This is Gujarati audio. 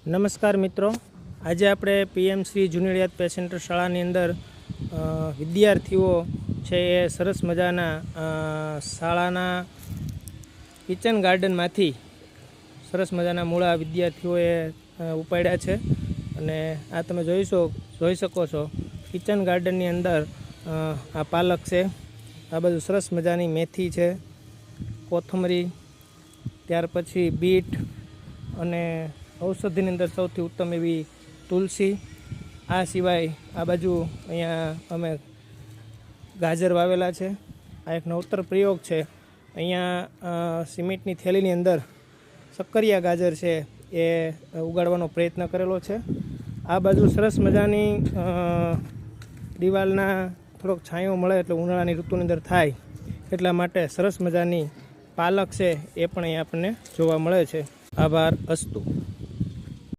નમસ્કાર મિત્રો, આજે આપણે PM Shri junior pay centre શાળાની અંદર વિદ્યાર્થીઓ છે એ સરસ મજાના શાળાના કિચન ગાર્ડનમાંથી સરસ મજાના મૂળા વિદ્યાર્થીઓએ ઉપાડ્યા છે. અને આ તમે જોઈ શકો છો, કિચન ગાર્ડનની અંદર આ પાલક છે, આ બધું સરસ મજાની મેથી છે, કોથમરી, ત્યાર પછી બીટ અને ઔષધિની અંદર સૌથી ઉત્તમ એવી તુલસી. આ સિવાય આ બાજુ અહીંયા અમે ગાજર વાવેલા છે. આ એક નવતર પ્રયોગ છે. અહીંયા સિમેન્ટની થેલીની અંદર શક્કરિયા ગાજર છે એ ઉગાડવાનો પ્રયત્ન કરેલો છે. આ બાજુ સરસ મજાની દિવાલના થોડોક છાંયો મળે એટલે ઉનાળાની ઋતુની અંદર થાય એટલા માટે સરસ મજાની પાલક છે એ પણ અહીંયા આપણને જોવા મળે છે. આભાર. અસ્તુ.